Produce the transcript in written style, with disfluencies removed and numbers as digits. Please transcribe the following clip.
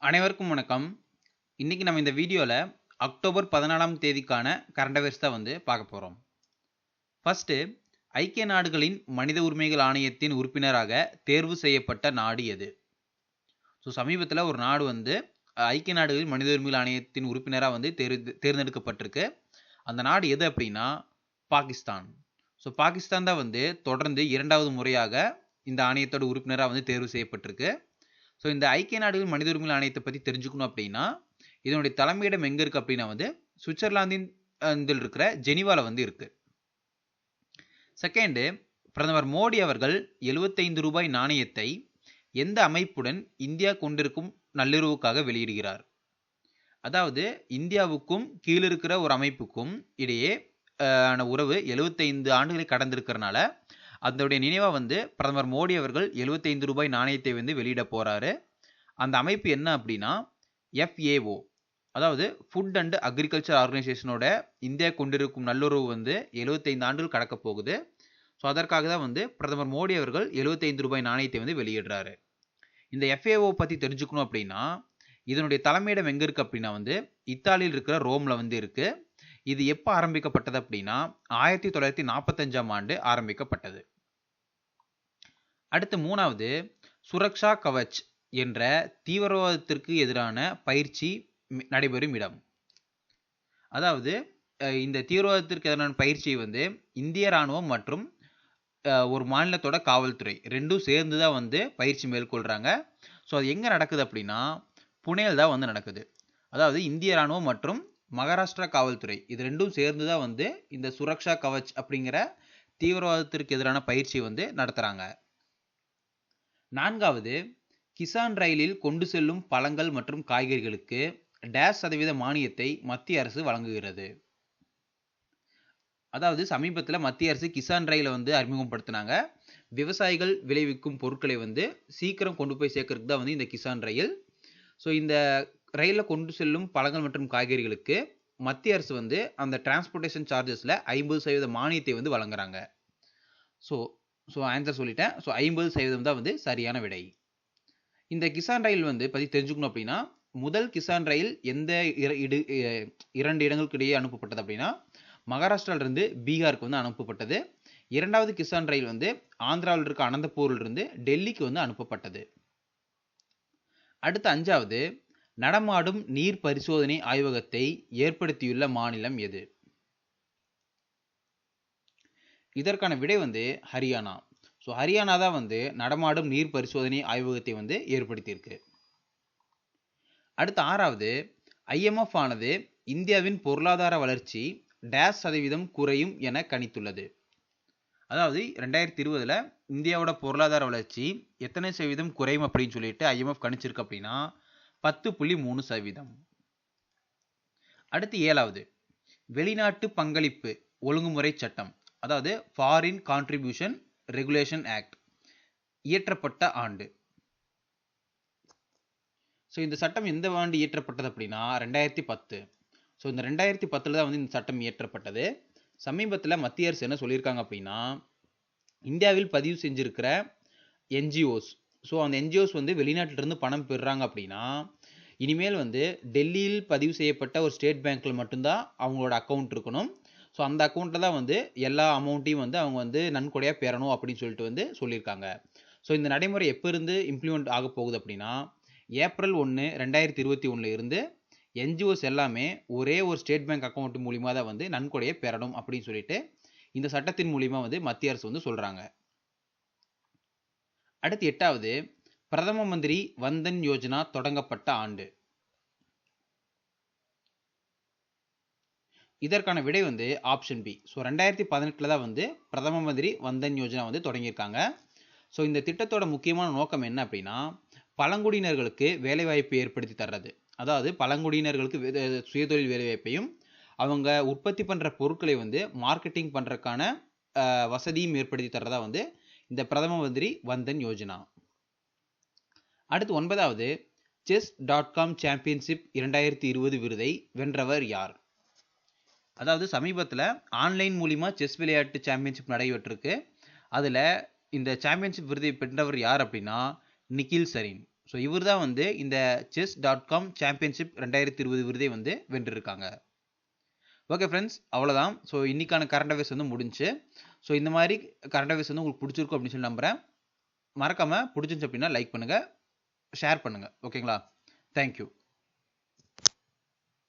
அனைவருக்கும் வணக்கம். இன்னைக்கு நம்ம இந்த வீடியோல அக்டோபர் 14ஆம் தேதிக்கான கரண்ட் அஃபேர்ஸ் தான் பார்க்க போறோம். ஃபர்ஸ்ட், ஐக்கிய நாடுகளின் மனித உரிமைகள் ஆணையத்தின் உறுப்பினராக தேர்வு செய்யப்பட்ட நாடு எது? சமீபத்தில் ஒரு நாடு ஐக்கிய நாடுகளின் மனித உரிமைகள் ஆணையத்தின் உறுப்பினராக தேர்ந்தெடுக்கப்பட்டிருக்கு. அந்த நாடு எது அப்படின்னா பாகிஸ்தான். பாகிஸ்தான் தான் தொடர்ந்து 2வது முறையாக இந்த ஆணையத்தோட உறுப்பினராக தேர்வு செய்யப்பட்டிருக்கு. இந்த ஐக்கிய நாடுகள் மனித உரிமைகள் ஆணையத்தை பற்றி தெரிஞ்சுக்கணும் அப்படின்னா இதனுடைய தலைமையிடம் எங்கே இருக்குது அப்படின்னா சுவிட்சர்லாந்தின் இருக்கிற ஜெனீவாவில் இருக்கு. செகண்டு, பிரதமர் மோடி அவர்கள் 75 ரூபாய் நாணயத்தை எந்த அமைப்புடன் இந்தியா கொண்டிருக்கும் நல்லுறவுக்காக வெளியிடுகிறார்? அதாவது இந்தியாவுக்கும் கீழிருக்கிற ஒரு அமைப்புக்கும் இடையே உறவு 75 ஆண்டுகளை கடந்திருக்கிறனால அதனுடைய நினைவாக பிரதமர் மோடி அவர்கள் 75 ரூபாய் நாணயத்தை வெளியிட போறாரு. அந்த அமைப்பு என்ன அப்படின்னா FAO, அதாவது ஃபுட் அண்ட் அக்ரிகல்ச்சர் ஆர்கனைசேஷனோட இந்தியா கொண்டிருக்கும் நல்லுறவு 75 ஆண்டுகள் கடக்க போகுது. அதற்காக தான் பிரதமர் மோடி அவர்கள் 75 ரூபாய் நாணயத்தை வெளியிடுறாரு. இந்த FAO பற்றி தெரிஞ்சுக்கணும் அப்படின்னா இதனுடைய தலைமையிடம் எங்கே இருக்குது அப்படின்னா இத்தாலியில் இருக்கிற ரோமில் இருக்கு. இது எப்போ ஆரம்பிக்கப்பட்டது அப்படின்னா 1945ஆம் ஆண்டு ஆரம்பிக்கப்பட்டது. அடுத்து 3வது, சுரக்ஷா கவச் என்ற தீவிரவாதத்திற்கு எதிரான பயிற்சி நடைபெறும் இடம். அதாவது இந்த தீவிரவாதத்திற்கு எதிரான பயிற்சியை இந்திய ராணுவம் மற்றும் ஒரு மாநிலத்தோட காவல்துறை ரெண்டும் சேர்ந்து தான் பயிற்சி மேற்கொள்கிறாங்க. அது எங்கே நடக்குது அப்படின்னா புனேல் தான் நடக்குது. அதாவது இந்திய ராணுவம் மற்றும் மகாராஷ்டிரா காவல்துறை இது ரெண்டும் சேர்ந்து தான் இந்த சுரக்ஷா கவச் அப்படிங்கிற தீவிரவாதத்திற்கு எதிரான பயிற்சி நடத்துகிறாங்க. 4வது, கிசான் ரயிலில் கொண்டு செல்லும் பழங்கள் மற்றும் காய்கறிகளுக்கு %% மானியத்தை மத்திய அரசு வழங்குகிறது. அதாவது சமீபத்தில் மத்திய அரசு கிசான் ரயிலை அறிமுகப்படுத்தினாங்க. விவசாயிகள் விளைவிக்கும் பொருட்களை சீக்கிரம் கொண்டு போய் சேர்க்கறதுக்கு தான் இந்த கிசான் ரயில். இந்த ரயிலில் கொண்டு செல்லும் பழங்கள் மற்றும் காய்கறிகளுக்கு மத்திய அரசு அந்த டிரான்ஸ்போர்ட்டேஷன் சார்ஜஸில் 50% மானியத்தை வழங்குறாங்க. ஆன்சர் சொல்லிட்டேன். 50% தான் சரியான விடை. இந்த கிசான் ரயில் பற்றி தெரிஞ்சுக்கணும் அப்படின்னா முதல் கிசான் ரயில் எந்த 2 இடங்களுக்கு இடையே அனுப்பப்பட்டது அப்படின்னா மகாராஷ்டிராவிலிருந்து பீகாருக்கு அனுப்பப்பட்டது. 2வது கிசான் ரயில் ஆந்திராவில் இருக்க அனந்தபூரிலிருந்து டெல்லிக்கு அனுப்பப்பட்டது. அடுத்து 5வது, நடமாடும் நீர் பரிசோதனை ஆய்வகத்தை ஏற்படுத்தியுள்ள மாநிலம் எது? இதற்கான விடை ஹரியானா. ஹரியானா தான் நடமாடும் நீர் பரிசோதனை ஆய்வகத்தை ஏற்படுத்தியிருக்கு. அடுத்து 6வது, IMF ஆனது இந்தியாவின் பொருளாதார வளர்ச்சி %% குறையும் என கணித்துள்ளது. அதாவது 2020 இந்தியாவோட பொருளாதார வளர்ச்சி எத்தனை சதவீதம் குறையும் அப்படின்னு சொல்லிட்டு IMF கணிச்சிருக்கு அப்படின்னா 10.3%. அடுத்து 7வது, வெளிநாட்டு பங்களிப்பு ஒழுங்குமுறை சட்டம், அதாவது ஃபாரின் கான்ட்ரிபியூஷன் ரெகுலேஷன் ஆக்ட் இயற்றப்பட்ட ஆண்டு. இந்த சட்டம் எந்த ஆண்டு இயற்றப்பட்டது அப்படின்னா 2010. இந்த 2010 தான் இந்த சட்டம் இயற்றப்பட்டது. சமீபத்தில் மத்திய அரசு என்ன சொல்லியிருக்காங்க அப்படின்னா இந்தியாவில் பதிவு செஞ்சிருக்கிற NGOs, அந்த NGOs வெளிநாட்டிலிருந்து பணம் பெறுறாங்க அப்படின்னா இனிமேல் டெல்லியில் பதிவு செய்யப்பட்ட ஒரு ஸ்டேட் பேங்க்கில் மட்டும்தான் அவங்களோட அக்கௌண்ட் இருக்கணும். அந்த அக்கௌண்ட்டில் தான் எல்லா அமௌண்ட்டையும் அவங்க நன்கொடையாக பெறணும் அப்படின்னு சொல்லிட்டு சொல்லியிருக்காங்க. இந்த நடைமுறை எப்போ இருந்து இம்ப்ளிமெண்ட் ஆக போகுது அப்படின்னா ஏப்ரல் 1, 2021 இருந்து NGOs எல்லாமே ஒரே ஒரு ஸ்டேட் பேங்க் அக்கௌண்ட் மூலிமா தான் நன்கொடையை பெறணும் அப்படின்னு சொல்லிட்டு இந்த சட்டத்தின் மூலிமா மத்திய அரசு சொல்றாங்க. அடுத்து 8வது, பிரதம மந்திரி வந்தன் யோஜனா தொடங்கப்பட்ட ஆண்டு. இதற்கான விடை ஆப்ஷன் பி. 2018 தான் பிரதம மந்திரி வந்தன் யோஜனா தொடங்கியிருக்காங்க. இந்த திட்டத்தோட முக்கியமான நோக்கம் என்ன அப்படின்னா பழங்குடியினர்களுக்கு வேலைவாய்ப்பு ஏற்படுத்தி தர்றது. அதாவது பழங்குடியினர்களுக்கு சுயதொழில் வேலைவாய்ப்பையும் அவங்க உற்பத்தி பண்ணுற பொருட்களை மார்க்கெட்டிங் பண்ணுறதுக்கான வசதியும் ஏற்படுத்தி தர்றதா இந்த பிரதம மந்திரி வந்தன் யோஜனா. அடுத்து 9வது, chess.com சாம்பியன்ஷிப் 2020 விருதை வென்றவர் யார்? அதாவது சமீபத்தில் ஆன்லைன் மூலிமா செஸ் விளையாட்டு சாம்பியன்ஷிப் நடைபெற்றிருக்கு. அதில் இந்த சாம்பியன்ஷிப் விருதை பெற்றவர் யார் அப்படின்னா நிக்கில் சரீன். ஸோ இவர் தான் வந்து இந்த chess.com சாம்பியன்ஷிப் 2020 விருதை வந்து வென்றிருக்காங்க. ஓகே ஃப்ரெண்ட்ஸ், அவ்வளோதான். ஸோ இன்னைக்கான கரண்ட் அஃபேர்ஸ் வந்து முடிஞ்சு. ஸோ இந்த மாதிரி கரண்ட் அஃபேர்ஸ் வந்து உங்களுக்கு பிடிச்சிருக்கும் அப்படின்னு சொல்லி நம்புகிறேன். மறக்காமல் பிடிச்சிருந்துச்சு அப்படின்னா லைக் பண்ணுங்கள், ஷேர் பண்ணுங்கள். ஓகேங்களா? தேங்க்யூ.